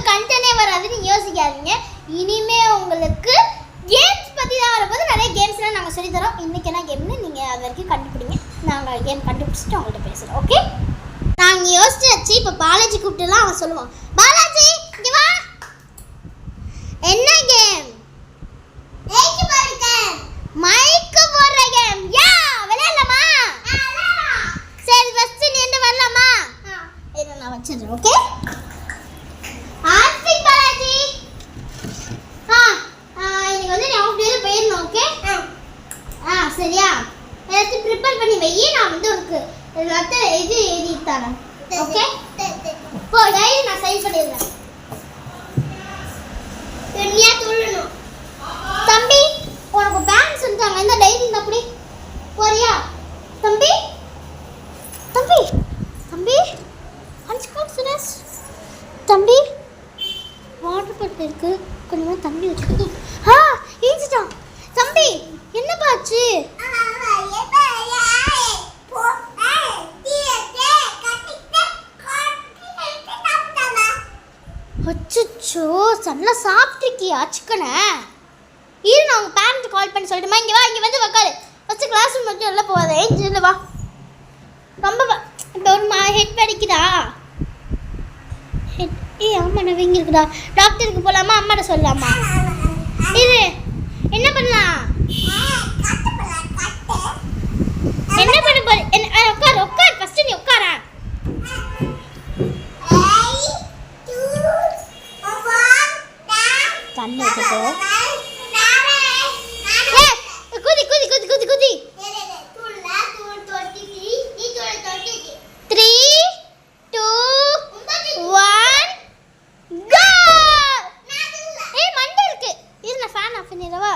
உங்களுக்கு கண்டென்ட்டே வராதுன்னு யோசிக்காதீங்க. இனிமே உங்களுக்கு கேம்ஸ் பற்றி தான் வரும்போது நிறைய கேம்ஸ்லாம் நாங்கள் சொல்லித்தரோம். இன்றைக்கி என்ன கேம்னு நீங்கள் அது வரைக்கும் கண்டுபிடிங்க. நாங்கள் கேம் கண்டுபிடிச்சிட்டு அவங்கள்ட்ட பேசுகிறோம். ஓகே, நாங்கள் யோசிச்சு வச்சு இப்போ பாலாஜி கூப்பிட்டுலாம் அவன் சொல்லுவான். பாலாஜி இங்கே வா. என்ன கேம்? மைக்கு போடுற கேம். யா விளையாடலாமா? சரி ஃபர்ஸ்ட் நீ என்ன வரலாமா? இதை நான் வச்சிடுறேன். ஓகே ஆர்த்திக் பாலாஜி. இன்னைக்கு வந்து நீ ஆஃப் டேல போயிடணும். ஓகே சரியா? எல்லாத்தையும் ப்ரிப்பேர் பண்ணி வை. நான் வந்து உனக்கு எல்லாத்தையும் இது எழுதி தரேன். ஓகே போ, டைரி நான் சைன் பண்ணிடுறேன். நீயா சொல்லணும். தம்பி உனக்கு பேங்க் சொல்லிட்டாங்க. இந்த டைரி இந்த அப்படி போறியா? தம்பி தம்பி தம்பி தம்பி வாட்டர் பாட்டில் இருக்கு, கொஞ்சமாக தண்ணி வச்சுக்கோ. ஈஞ்சிட்டான். தம்பி என்னப்பா ஆச்சு? அச்சோ நல்லா சாப்பிட்ருக்கியா சிக்கனை? இரு நான் உங்கள் பேரண்ட்டு கால் பண்ணி சொல்லட்டுமா? இங்கே வா, இங்கே வந்து உக்காரு. ஃபஸ்ட்டு கிளாஸ் ரூம் மட்டும் எல்லாம் போகாத. ஏஞ்சில் வா. ரொம்ப இப்போ ஒரு ஹெட் வலிக்குதா? ஹெட் ஆமாம் நான் வீங்கி இருக்குதா? டாக்டருக்கு போகலாமா? அம்மாட்ட சொல்லலாமா? இது என்ன பண்ணலாம்? என்ன பண்ண போற? உட்கார் உட்கார் ஃபஸ்ட்டு நீ உட்காரா. தண்ணி வச்சுக்கோ. குதி குதி குதி குதி குதி. 3 2 1 கோ. மண்டை இருக்கு. இது நான் ஃபேன் ஆஃப் பண்ணிடவா?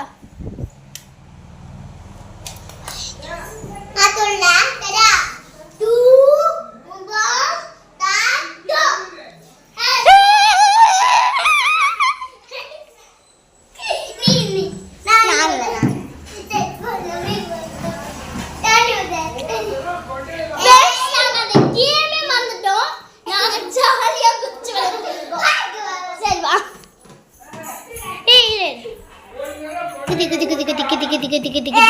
Kiti kiti kiti kiti kiti kiti kiti kiti kiti.